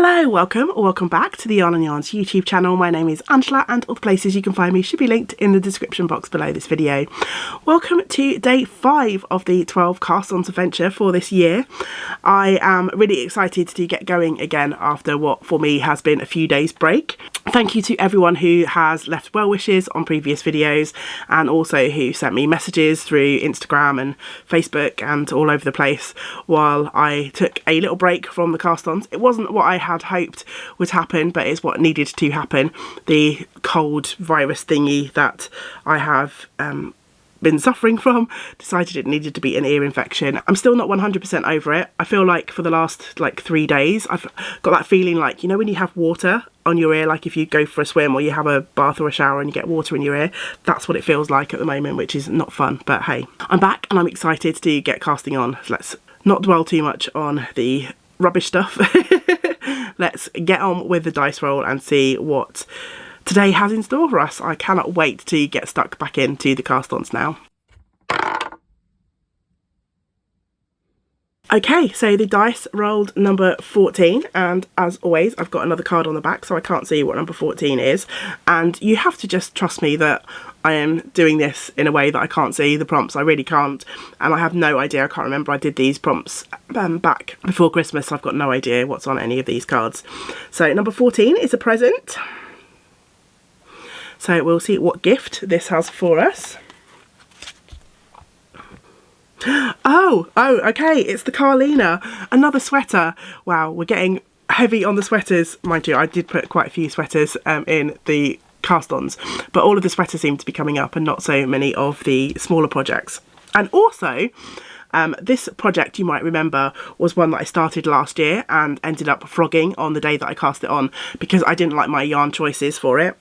Hello, welcome back to the YarnNYarns YouTube channel. My name is Angela and all the places you can find me should be linked in the description box below this video. Welcome to day 5 of the 12 Cast Ons adventure for this year. I am really excited to get going again after what for me has been a few days break. Thank you to everyone who has left well wishes on previous videos and also who sent me messages through Instagram and Facebook and all over the place while I took a little break from the Cast Ons. It wasn't what I had hoped would happen, but it's what needed to happen. The cold virus thingy that I have been suffering from decided it needed to be an ear infection. I'm still not 100% over it. I feel like for the last 3 days I've got that feeling like, you know, when you have water on your ear, like if you go for a swim or you have a bath or a shower and you get water in your ear, that's what it feels like at the moment, which is not fun. But hey, I'm back and I'm excited to get casting on. Let's not dwell too much on the rubbish stuff. Let's get on with the dice roll and see what today has in store for us. I cannot wait to get stuck back into the Cast Ons now. Okay, so the dice rolled number 14, and as always I've got another card on the back so I can't see what number 14 is, and you have to just trust me that I am doing this in a way that I can't see the prompts. I really can't, and I have no idea. I can't remember I did these prompts back before Christmas. I've got no idea what's on any of these cards. So number 14 is a present. So we'll see what gift this has for us. Oh, okay, it's the Carlina, another sweater. Wow, we're getting heavy on the sweaters. Mind you, I did put quite a few sweaters in the Cast Ons, but all of the sweaters seem to be coming up and not so many of the smaller projects. And also, this project, you might remember, was one that I started last year and ended up frogging on the day that I cast it on because I didn't like my yarn choices for it.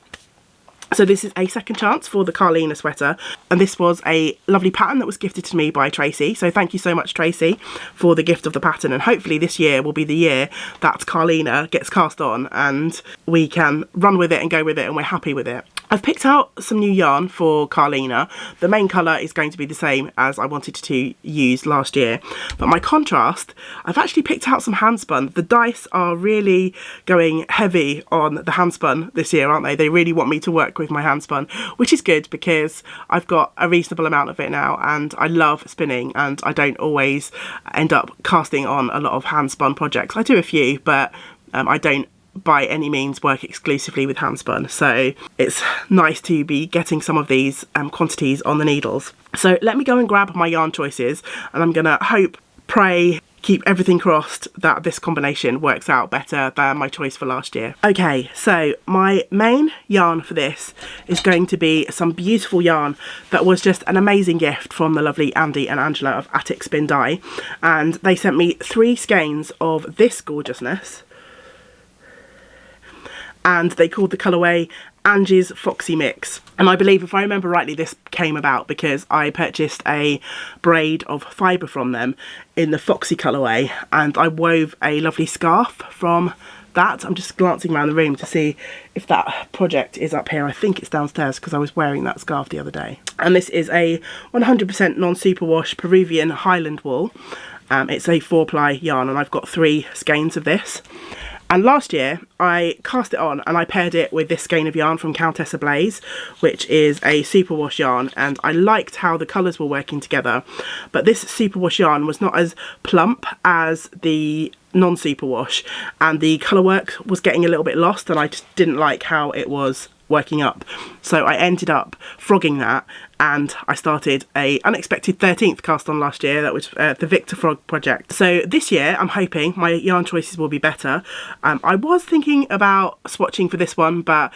So this is a second chance for the Carlina sweater, and this was a lovely pattern that was gifted to me by Tracy. So thank you so much, Tracy, for the gift of the pattern, and hopefully this year will be the year that Carlina gets cast on and we can run with it and go with it and we're happy with it. I've picked out some new yarn for Carlina. The main colour is going to be the same as I wanted to use last year, but my contrast, I've actually picked out some handspun. The dice are really going heavy on the handspun this year, aren't they? They really want me to work with my handspun, which is good because I've got a reasonable amount of it now and I love spinning, and I don't always end up casting on a lot of handspun projects. I do a few, but I don't by any means work exclusively with handspun, so it's nice to be getting some of these quantities on the needles. So let me go and grab my yarn choices, and I'm gonna hope, pray, keep everything crossed that this combination works out better than my choice for last year. Okay, so my main yarn for this is going to be some beautiful yarn that was just an amazing gift from the lovely Andy and Angela of Attic Spin Dye, and they sent me 3 skeins of this gorgeousness, and they called the colourway Angie's Foxy Mix. And I believe, if I remember rightly, this came about because I purchased a braid of fibre from them in the Foxy colourway, and I wove a lovely scarf from that. I'm just glancing around the room to see if that project is up here. I think it's downstairs because I was wearing that scarf the other day. And this is a 100% non-superwash Peruvian Highland wool. It's a 4-ply yarn, and I've got 3 skeins of this. And last year I cast it on and I paired it with this skein of yarn from Countess Ablaze, which is a superwash yarn, and I liked how the colours were working together. But this superwash yarn was not as plump as the non-superwash, and the colour work was getting a little bit lost, and I just didn't like how it was working up. So I ended up frogging that, and I started a unexpected 13th cast on last year. That was the Victor Frog project. So this year I'm hoping my yarn choices will be better. I was thinking about swatching for this one, but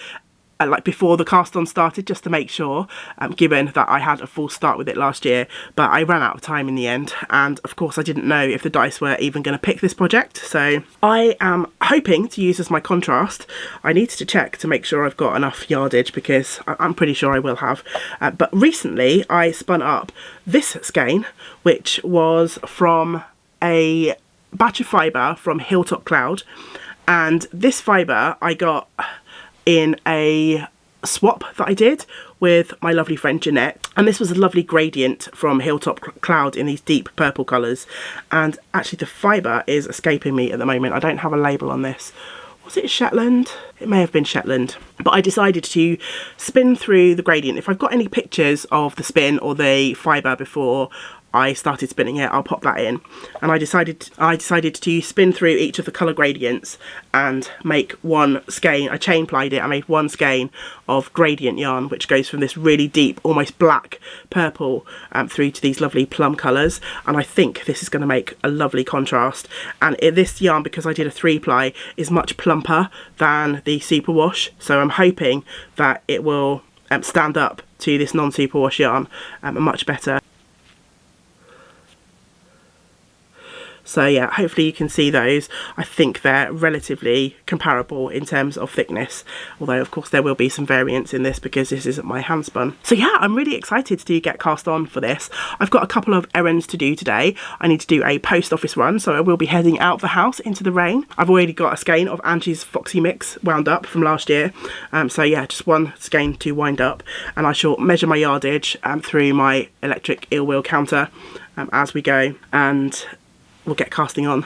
like before the cast on started, just to make sure, given that I had a full start with it last year, but I ran out of time in the end, and of course I didn't know if the dice were even going to pick this project. So I am hoping to use as my contrast. I need to check to make sure I've got enough yardage because I'm pretty sure I will have, but recently I spun up this skein, which was from a batch of fibre from Hilltop Cloud, and this fibre I got in a swap that I did with my lovely friend Jeanette, and this was a lovely gradient from Hilltop Cloud in these deep purple colours. And actually the fibre is escaping me at the moment. I don't have a label on this. Was it Shetland? It may have been Shetland. But I decided to spin through the gradient. If I've got any pictures of the spin or the fibre before I started spinning it, I'll pop that in. And I decided to spin through each of the colour gradients and make one skein. I chain plied it. I made one skein of gradient yarn, which goes from this really deep, almost black purple through to these lovely plum colours. And I think this is going to make a lovely contrast. And this yarn, because I did a 3-ply, is much plumper than the superwash. So I'm hoping that it will stand up to this non-superwash yarn much better. So yeah, hopefully you can see those. I think they're relatively comparable in terms of thickness, although of course there will be some variance in this because this isn't my hand spun. So yeah, I'm really excited to get cast on for this. I've got a couple of errands to do today. I need to do a post office run, so I will be heading out of the house into the rain. I've already got a skein of Angie's Foxy Mix wound up from last year. So yeah, just one skein to wind up, and I shall measure my yardage through my electric eel wheel counter as we go, and we'll get casting on.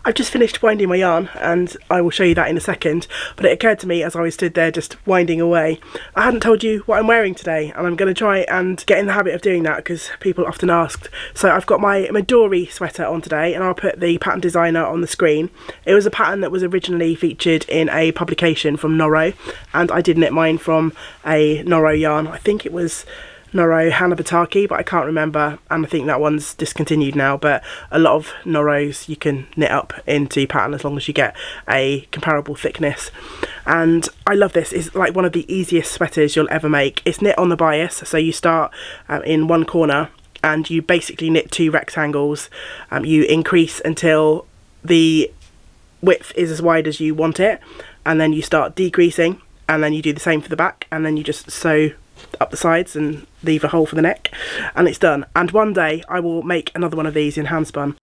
I've just finished winding my yarn and I will show you that in a second, but it occurred to me as I was stood there just winding away, I hadn't told you what I'm wearing today, and I'm going to try and get in the habit of doing that because people often asked. So I've got my Midori sweater on today, and I'll put the pattern designer on the screen. It was a pattern that was originally featured in a publication from Noro, and I did knit mine from a Noro yarn. I think it was Noro Hanabataki, but I can't remember, and I think that one's discontinued now. But a lot of Noros you can knit up into pattern as long as you get a comparable thickness. And I love this. It's like one of the easiest sweaters you'll ever make. It's knit on the bias, so you start in one corner and you basically knit 2 rectangles. You increase until the width is as wide as you want it, and then you start decreasing, and then you do the same for the back, and then you just sew up the sides and leave a hole for the neck, and it's done. And one day I will make another one of these in hand spun.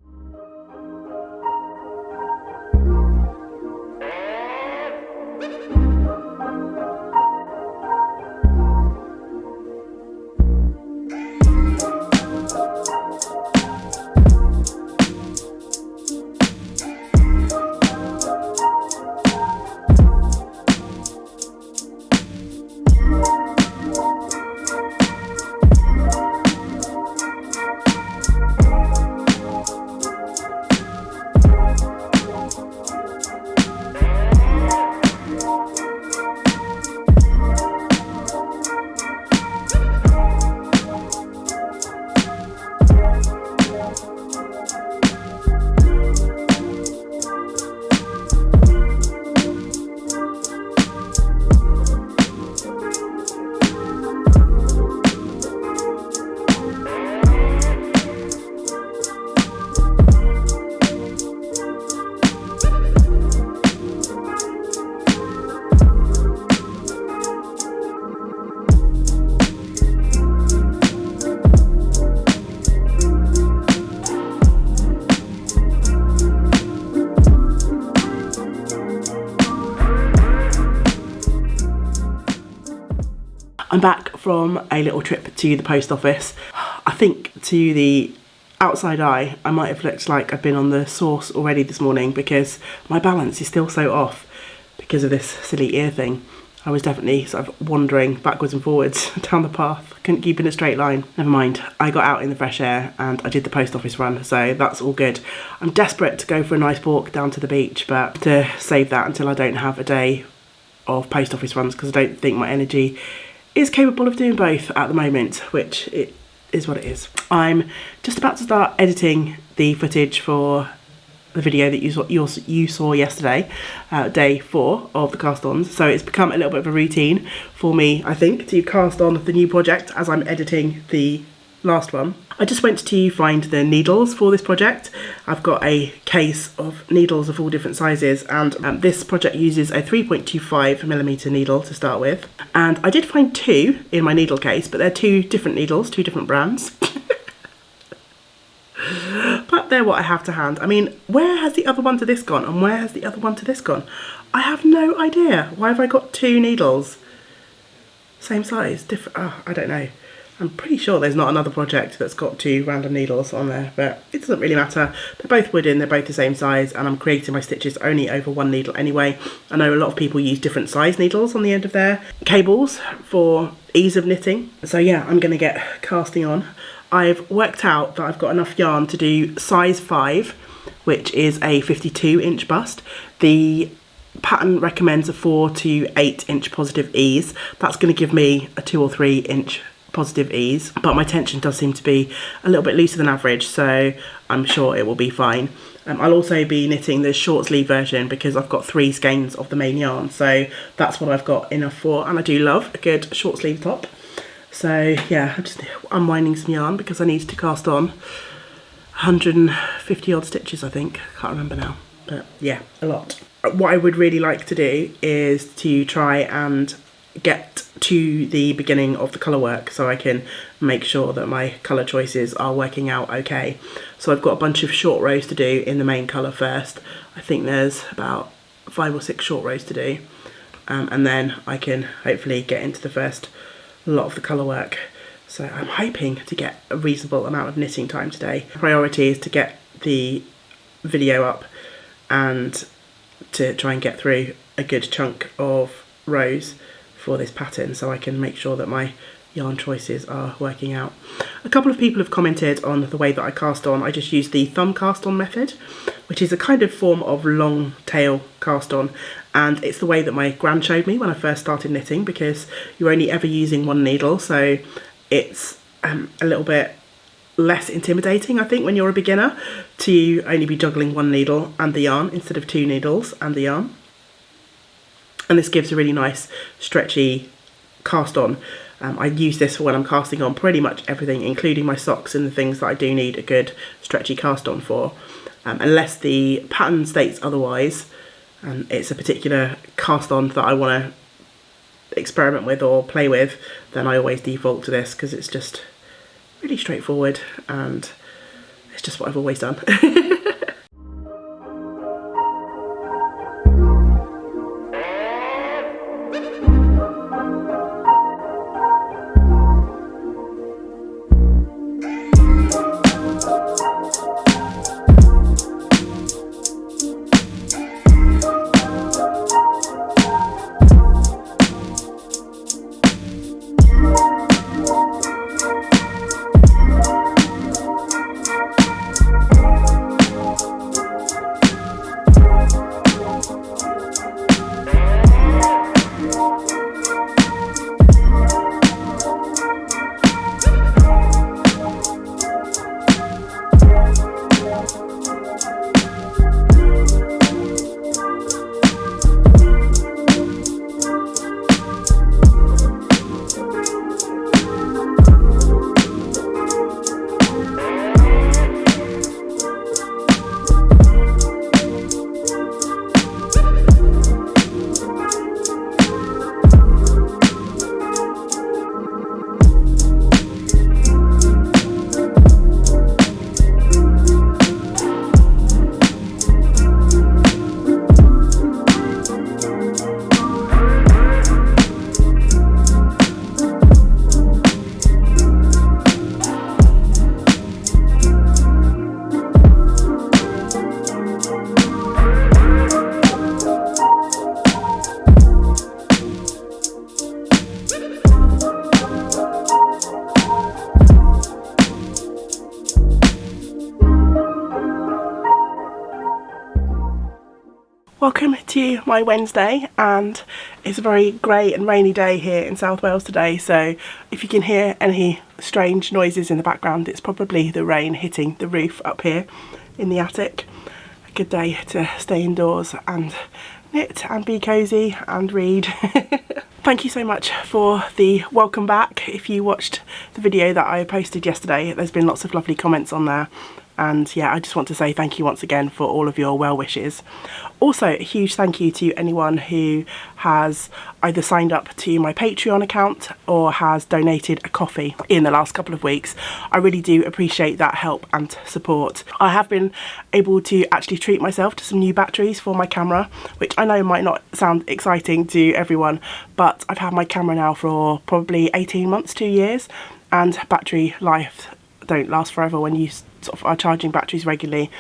I'm back from a little trip to the post office. I think to the outside eye I might have looked like I've been on the sauce already this morning because my balance is still so off because of this silly ear thing. I was definitely sort of wandering backwards and forwards down the path. Couldn't keep in a straight line. Never mind, I got out in the fresh air and I did the post office run, so that's all good. I'm desperate to go for a nice walk down to the beach, but to save that until I don't have a day of post office runs because I don't think my energy is capable of doing both at the moment, which it is what it is. I'm just about to start editing the footage for the video that you saw yesterday, day 4 of the cast ons. So it's become a little bit of a routine for me, I think, to cast on the new project as I'm editing the last one. I just went to find the needles for this project. I've got a case of needles of all different sizes, and this project uses a 3.25mm needle to start with. And I did find 2 in my needle case, but they're 2 different needles, 2 different brands. But they're what I have to hand. I mean, where has the other one to this gone, and where has the other one to this gone? I have no idea. Why have I got 2 needles? Same size, different, oh, I don't know. I'm pretty sure there's not another project that's got 2 random needles on there, but it doesn't really matter. They're both wooden, they're both the same size, and I'm creating my stitches only over 1 needle anyway. I know a lot of people use different size needles on the end of their cables for ease of knitting. So yeah, I'm gonna get casting on. I've worked out that I've got enough yarn to do size 5, which is a 52-inch bust. The pattern recommends a 4 to 8 inch positive ease. That's going to give me a 2 or 3 inch positive ease, but my tension does seem to be a little bit looser than average, so I'm sure it will be fine. I'll also be knitting the short sleeve version because I've got 3 skeins of the main yarn, so that's what I've got enough for, and I do love a good short sleeve top. So yeah, I'm just unwinding some yarn because I need to cast on 150 odd stitches, I think. Can't remember now, but yeah, a lot. What I would really like to do is to try and get to the beginning of the colour work so I can make sure that my colour choices are working out okay. So I've got a bunch of short rows to do in the main colour first. I think there's about 5 or 6 short rows to do, and then I can hopefully get into the first lot of the colour work. So I'm hoping to get a reasonable amount of knitting time today. Priority is to get the video up and to try and get through a good chunk of rows for this pattern so I can make sure that my yarn choices are working out. A couple of people have commented on the way that I cast on. I just use the thumb cast on method, which is a kind of form of long tail cast on, and it's the way that my gran showed me when I first started knitting, because you're only ever using 1 needle, so it's a little bit less intimidating, I think, when you're a beginner, to only be juggling 1 needle and the yarn instead of 2 needles and the yarn. And this gives a really nice stretchy cast on. I use this for when I'm casting on pretty much everything, including my socks and the things that I do need a good stretchy cast on for. Unless the pattern states otherwise, and it's a particular cast on that I want to experiment with or play with, then I always default to this because it's just really straightforward and it's just what I've always done. Welcome to my Wednesday, and it's a very grey and rainy day here in South Wales today, so if you can hear any strange noises in the background, it's probably the rain hitting the roof up here in the attic. A good day to stay indoors and knit and be cosy and read. Thank you so much for the welcome back. If you watched the video that I posted yesterday, there's been lots of lovely comments on there And yeah, I just want to say thank you once again for all of your well wishes. Also, a huge thank you to anyone who has either signed up to my Patreon account or has donated a coffee in the last couple of weeks. I really do appreciate that help and support. I have been able to actually treat myself to some new batteries for my camera, which I know might not sound exciting to everyone, but I've had my camera now for probably 18 months, 2 years, and battery life don't last forever. When you sort of are charging batteries regularly,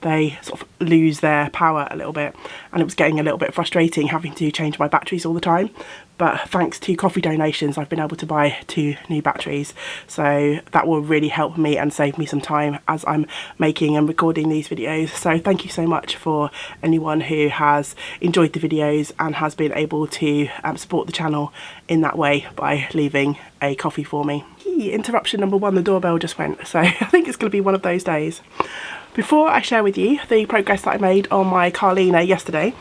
they sort of lose their power a little bit, and it was getting a little bit frustrating having to change my batteries all the time. But thanks to coffee donations, I've been able to buy 2 new batteries, so that will really help me and save me some time as I'm making and recording these videos. So thank you so much for anyone who has enjoyed the videos and has been able to support the channel in that way by leaving a coffee for me. Interruption number 1, the doorbell just went, so I think it's going to be one of those days. Before I share with you the progress that I made on my Carlina yesterday,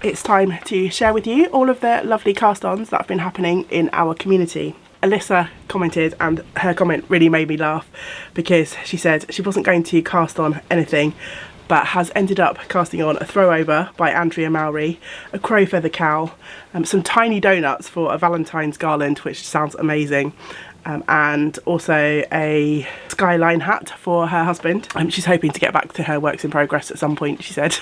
it's time to share with you all of the lovely cast-ons that have been happening in our community. Alyssa commented, and her comment really made me laugh because she said she wasn't going to cast on anything, but has ended up casting on a throwover by Andrea Mowry, a crow feather cowl, some tiny donuts for a Valentine's garland, which sounds amazing, and also a skyline hat for her husband. She's hoping to get back to her works in progress at some point, she said.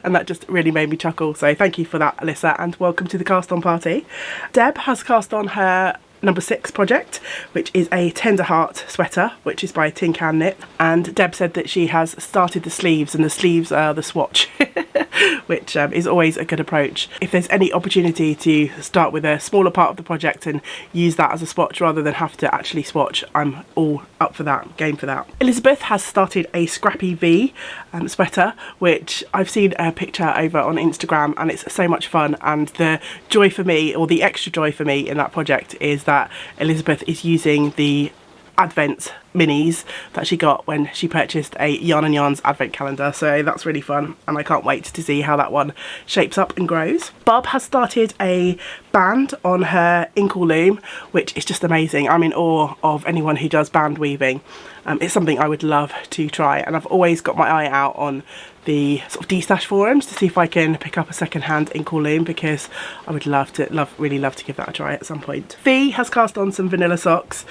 And that just really made me chuckle, so thank you for that, Alyssa, and welcome to the cast on party. Deb has cast on her number 6 project, which is a Tender Heart sweater, which is by Tin Can Knit, and Deb said that she has started the sleeves, and the sleeves are the swatch, which is always a good approach. If there's any opportunity to start with a smaller part of the project and use that as a swatch rather than have to actually swatch, I'm all up for that, game for that. Elizabeth has started a Scrappy V sweater, which I've seen a picture over on Instagram, and it's so much fun, and the joy for me, or the extra joy for me in that project, is that Elizabeth is using the Advent minis that she got when she purchased a YarnNYarns advent calendar, so that's really fun, and I can't wait to see how that one shapes up and grows. Barb has started a band on her inkle loom, which is just amazing. I'm in awe of anyone who does band weaving. It's something I would love to try, and I've always got my eye out on the sort of D-stash forums to see if I can pick up a second-hand inkle loom, because I would really love to give that a try at some point. Fee has cast on some vanilla socks.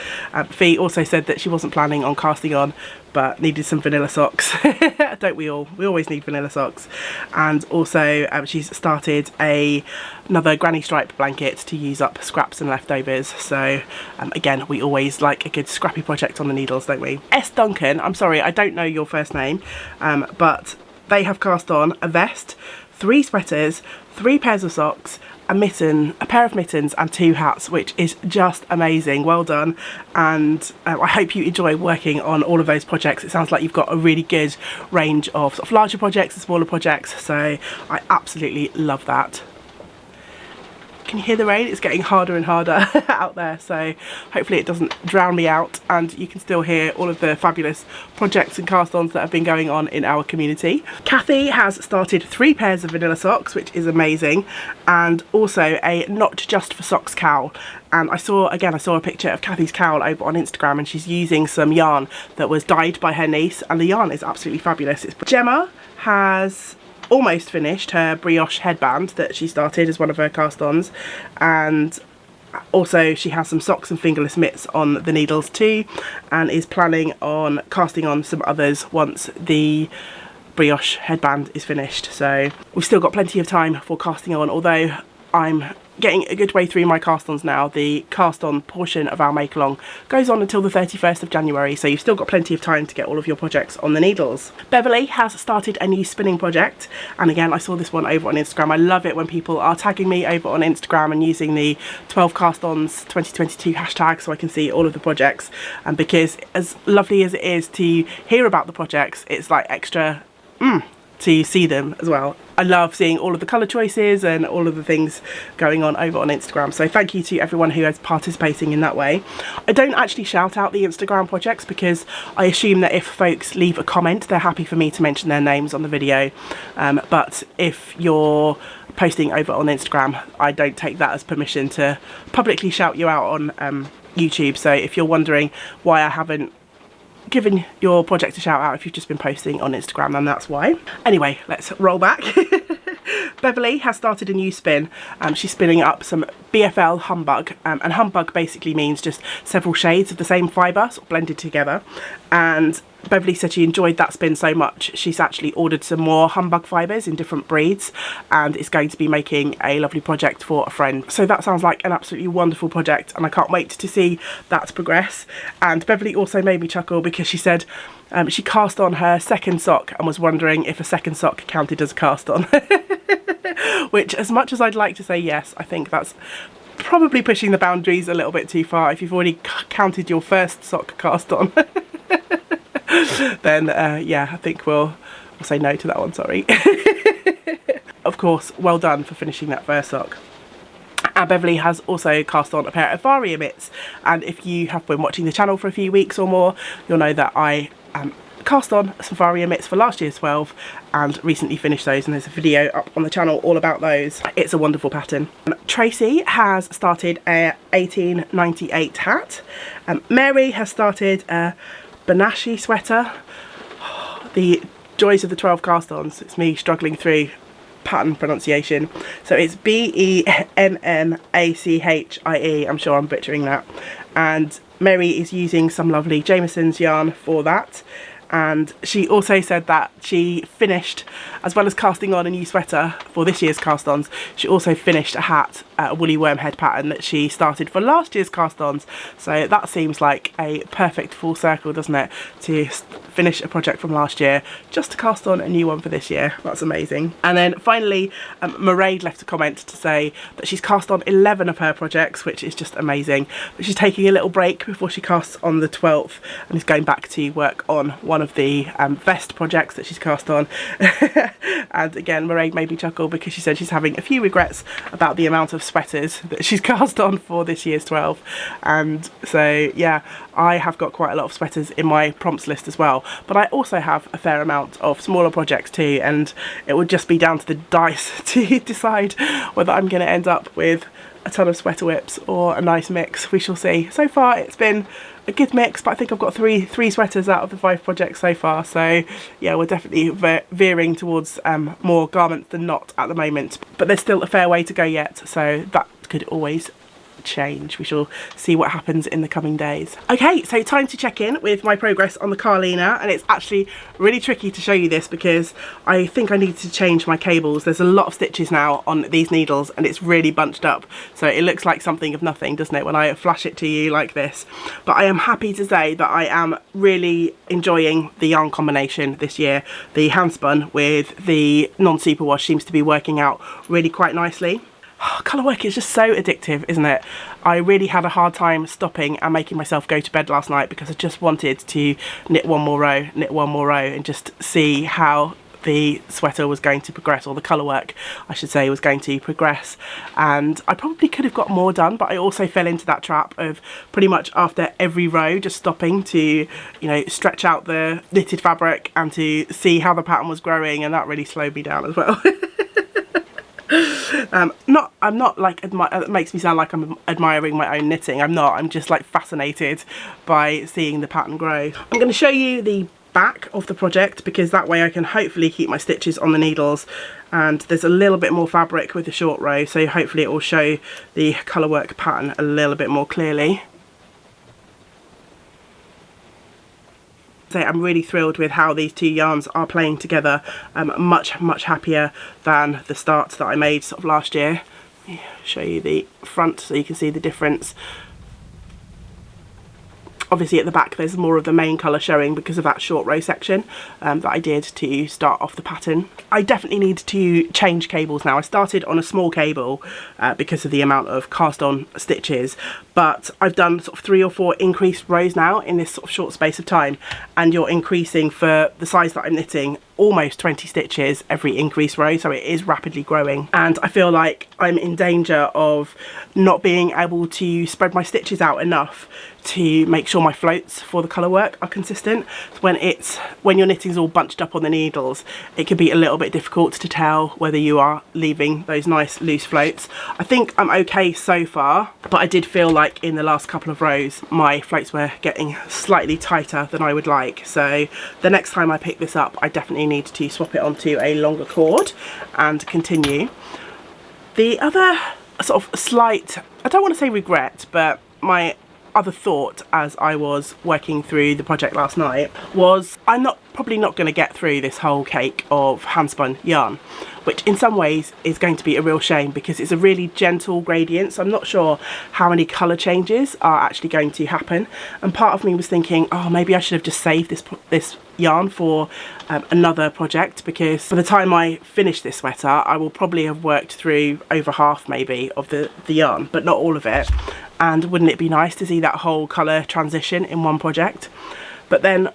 Fee also said that she wasn't planning on casting on, but needed some vanilla socks. Don't we all? We always need vanilla socks. And also she's started another granny stripe blanket to use up scraps and leftovers. So again, we always like a good scrappy project on the needles, don't we? S. Duncan, I'm sorry, I don't know your first name, but they have cast on a vest, 3 sweaters, 3 pairs of socks, a pair of mittens and 2 hats, which is just amazing. Well done, and I hope you enjoy working on all of those projects. It sounds like you've got a really good range of sort of larger projects and smaller projects, so I absolutely love that. Can you hear the rain? It's getting harder and harder out there, so hopefully it doesn't drown me out and you can still hear all of the fabulous projects and cast-ons that have been going on in our community. Kathy has started 3 pairs of vanilla socks, which is amazing, and also a Not Just for Socks cowl. And I saw a picture of Kathy's cowl over on Instagram, and she's using some yarn that was dyed by her niece, and the yarn is absolutely fabulous. Gemma has almost finished her brioche headband that she started as one of her cast-ons, and also she has some socks and fingerless mitts on the needles too, and is planning on casting on some others once the brioche headband is finished. So we've still got plenty of time for casting on, although I'm getting a good way through my cast-ons now. The cast-on portion of our make-along goes on until the 31st of January, so you've still got plenty of time to get all of your projects on the needles. Beverly has started a new spinning project, and again, I saw this one over on Instagram. I love it when people are tagging me over on Instagram and using the 12 cast-ons 2022 hashtag so I can see all of the projects, and because as lovely as it is to hear about the projects, it's like extra to see them as well. I love seeing all of the colour choices and all of the things going on over on Instagram, so thank you to everyone who is participating in that way. I don't actually shout out the Instagram projects because I assume that if folks leave a comment, they're happy for me to mention their names on the video, but if you're posting over on Instagram, I don't take that as permission to publicly shout you out on YouTube. So if you're wondering why I haven't given your project a shout out if you've just been posting on Instagram, and that's why. Anyway, let's roll back. Beverly has started a new spin. She's spinning up some BFL Humbug, and Humbug basically means just several shades of the same fibre sort of blended together. And Beverly said she enjoyed that spin so much she's actually ordered some more Humbug fibres in different breeds and is going to be making a lovely project for a friend. So that sounds like an absolutely wonderful project, and I can't wait to see that progress. And Beverly also made me chuckle because she said she cast on her second sock and was wondering if a second sock counted as a cast on. Which, as much as I'd like to say yes, I think that's probably pushing the boundaries a little bit too far. If you've already counted your first sock cast on, then yeah, I think we'll say no to that one, sorry. Of course, well done for finishing that first sock. And Beverly has also cast on a pair of Varia mitts, and if you have been watching the channel for a few weeks or more, you'll know that I cast on some Varia mitts for last year's 12 and recently finished those, and there's a video up on the channel all about those. It's a wonderful pattern. Tracy has started a 1898 hat. Mary has started a Benashi sweater. The joys of the 12 cast-ons. It's me struggling through pattern pronunciation. So it's Bennachie. I'm sure I'm butchering that. And Mary is using some lovely Jameson's yarn for that. And she also said that she finished, as well as casting on a new sweater for this year's cast-ons, she also finished a hat, a woolly wormhead pattern that she started for last year's cast-ons. So that seems like a perfect full circle, doesn't it, to finish a project from last year just to cast on a new one for this year. That's amazing. And then finally, Mairead left a comment to say that she's cast on 11 of her projects, which is just amazing, but she's taking a little break before she casts on the 12th and is going back to work on one of the vest projects that she's cast on. And again, Mairead made me chuckle because she said she's having a few regrets about the amount of sweaters that she's cast on for this year's 12. And so yeah, I have got quite a lot of sweaters in my prompts list as well, but I also have a fair amount of smaller projects too, and it would just be down to the dice to decide whether I'm going to end up with a ton of sweater whips or a nice mix. We shall see. So far it's been a good mix, but I think I've got three sweaters out of the 5 projects so far, so yeah, we're definitely veering towards more garments than not at the moment, but there's still a fair way to go yet, so that could always change. We shall see what happens in the coming days. Okay, so time to check in with my progress on the Carlina, and it's actually really tricky to show you this because I think I need to change my cables. There's a lot of stitches now on these needles and it's really bunched up, so it looks like something of nothing, doesn't it, when I flash it to you like this. But I am happy to say that I am really enjoying the yarn combination this year. The handspun with the non-superwash seems to be working out really quite nicely. Colour work is just so addictive, isn't it? I really had a hard time stopping and making myself go to bed last night because I just wanted to knit one more row, and just see how the sweater was going to progress, or the colour work I should say was going to progress. And I probably could have got more done, but I also fell into that trap of pretty much after every row just stopping to, you know, stretch out the knitted fabric and to see how the pattern was growing, and that really slowed me down as well. I'm not like, it makes me sound like I'm admiring my own knitting. I'm not. I'm just like fascinated by seeing the pattern grow. I'm going to show you the back of the project because that way I can hopefully keep my stitches on the needles, and there's a little bit more fabric with the short row, so hopefully it will show the colour work pattern a little bit more clearly. So I'm really thrilled with how these two yarns are playing together. Much happier than the start that I made sort of last year. Let me show you the front so you can see the difference. Obviously at the back there's more of the main colour showing because of that short row section that I did to start off the pattern. I definitely need to change cables now. I started on a small cable because of the amount of cast on stitches, but I've done sort of 3 or 4 increased rows now in this sort of short space of time, and you're increasing for the size that I'm knitting almost 20 stitches every increased row, so it is rapidly growing, and I feel like I'm in danger of not being able to spread my stitches out enough to make sure my floats for the colour work are consistent. When your knitting's all bunched up on the needles, it can be a little bit difficult to tell whether you are leaving those nice loose floats. I think I'm okay so far, but I did feel like in the last couple of rows my floats were getting slightly tighter than I would like, so the next time I pick this up I definitely need to swap it onto a longer cord and continue. The other sort of slight, I don't want to say regret, but my other thought as I was working through the project last night was I'm probably not going to get through this whole cake of handspun yarn, which in some ways is going to be a real shame because it's a really gentle gradient, so I'm not sure how many colour changes are actually going to happen. And part of me was thinking, oh, maybe I should have just saved this yarn for another project, because by the time I finish this sweater I will probably have worked through over half maybe of the yarn, but not all of it. And wouldn't it be nice to see that whole colour transition in one project? But then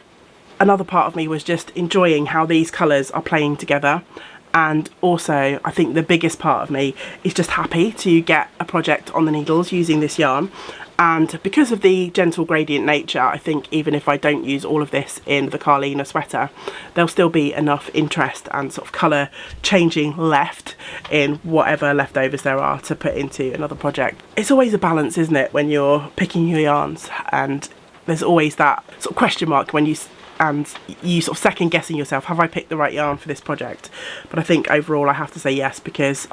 another part of me was just enjoying how these colours are playing together. And also I think the biggest part of me is just happy to get a project on the needles using this yarn. And because of the gentle gradient nature, I think even if I don't use all of this in the Carlina sweater, there'll still be enough interest and sort of colour changing left in whatever leftovers there are to put into another project. It's always a balance, isn't it, when you're picking your yarns, and there's always that sort of question mark when you sort of second guessing yourself, have I picked the right yarn for this project? But I think overall I have to say yes, because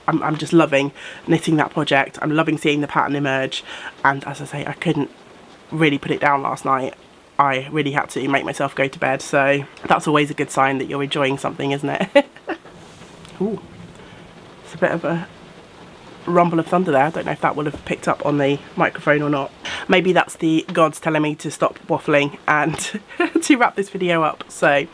I'm just loving knitting that project. I'm loving seeing the pattern emerge, and as I say, I couldn't really put it down last night. I really had to make myself go to bed, so that's always a good sign that you're enjoying something, isn't it? Ooh, it's a bit of a rumble of thunder there. I don't know if that would have picked up on the microphone or not. Maybe that's the gods telling me to stop waffling and to wrap this video up. So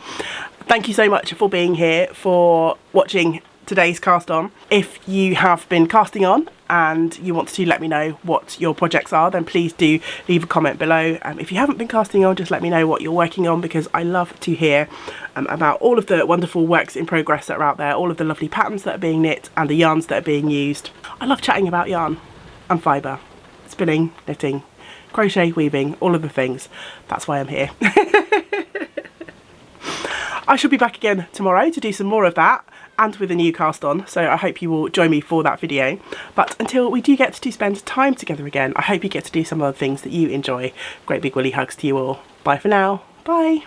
thank you so much for being here, for watching today's cast on. If you have been casting on and you want to let me know what your projects are, then please do leave a comment below. If you haven't been casting on, just let me know what you're working on, because I love to hear about all of the wonderful works in progress that are out there, all of the lovely patterns that are being knit and the yarns that are being used. I love chatting about yarn and fibre, spinning, knitting, crochet, weaving, all of the things. That's why I'm here. I shall be back again tomorrow to do some more of that, and with a new cast on, so I hope you will join me for that video. But until we do get to spend time together again, I hope you get to do some other things that you enjoy. Great big woolly hugs to you all. Bye for now. Bye.